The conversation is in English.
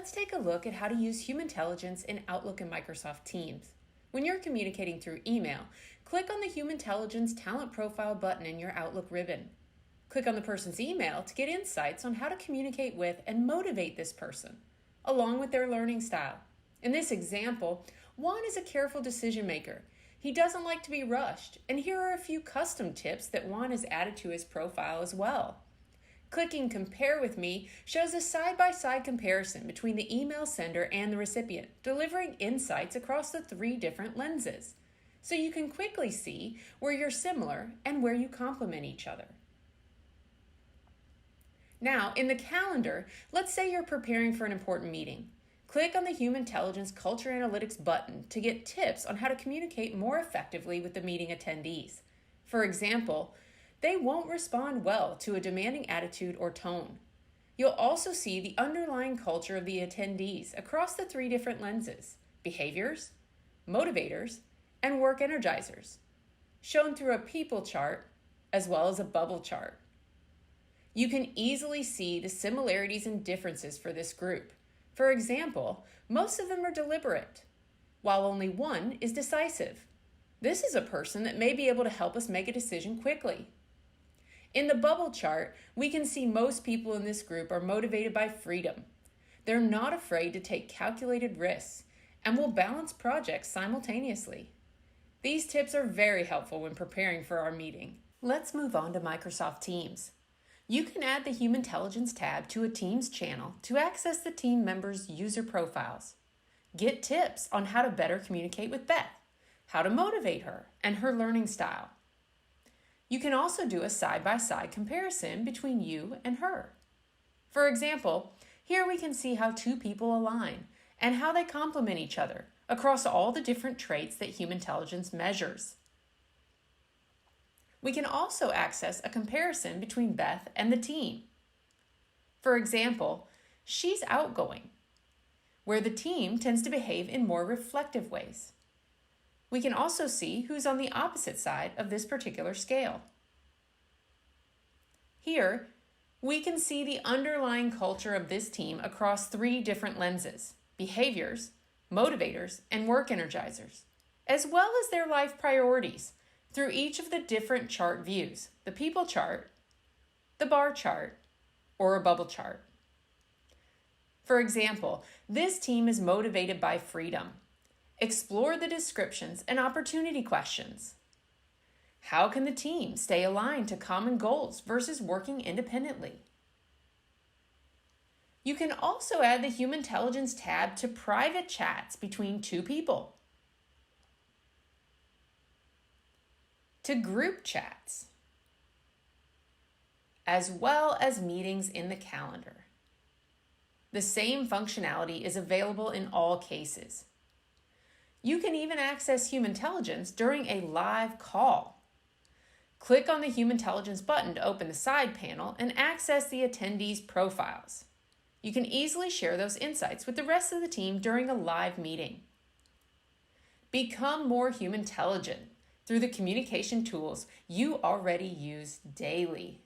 let's take a look at how to use Humantelligence in Outlook and Microsoft Teams. When you're communicating through email, click on the Humantelligence Talent Profile button in your Outlook ribbon. Click on the person's email to get insights on how to communicate with and motivate this person, along with their learning style. In this example, Juan is a careful decision maker. He doesn't like to be rushed, and here are a few custom tips that Juan has added to his profile as well. Clicking Compare with Me shows a side-by-side comparison between the email sender and the recipient, delivering insights across the 3 different lenses, so you can quickly see where you're similar and where you complement each other. Now, in the calendar, let's say you're preparing for an important meeting. Click on the Humantelligence Culture Analytics button to get tips on how to communicate more effectively with the meeting attendees. For example, they won't respond well to a demanding attitude or tone. You'll also see the underlying culture of the attendees across the 3 different lenses: behaviors, motivators, and work energizers, shown through a people chart as well as a bubble chart. You can easily see the similarities and differences for this group. For example, most of them are deliberate, while only one is decisive. This is a person that may be able to help us make a decision quickly. In the bubble chart, we can see most people in this group are motivated by freedom. They're not afraid to take calculated risks and will balance projects simultaneously. These tips are very helpful when preparing for our meeting. Let's move on to Microsoft Teams. You can add the Humantelligence tab to a Teams channel to access the team members' user profiles. Get tips on how to better communicate with Beth, how to motivate her, and her learning style. You can also do a side-by-side comparison between you and her. For example, here we can see how 2 people align and how they complement each other across all the different traits that Humantelligence measures. We can also access a comparison between Beth and the team. For example, she's outgoing, where the team tends to behave in more reflective ways. We can also see who's on the opposite side of this particular scale. Here, we can see the underlying culture of this team across 3 different lenses: behaviors, motivators, and work energizers, as well as their life priorities through each of the different chart views: the people chart, the bar chart, or a bubble chart. For example, this team is motivated by freedom. Explore the descriptions and opportunity questions. How can the team stay aligned to common goals versus working independently? You can also add the Humantelligence tab to private chats between 2 people, to group chats, as well as meetings in the calendar. The same functionality is available in all cases. You can even access Humantelligence during a live call. Click on the Humantelligence button to open the side panel and access the attendees' profiles. You can easily share those insights with the rest of the team during a live meeting. Become more human-intelligent through the communication tools you already use daily.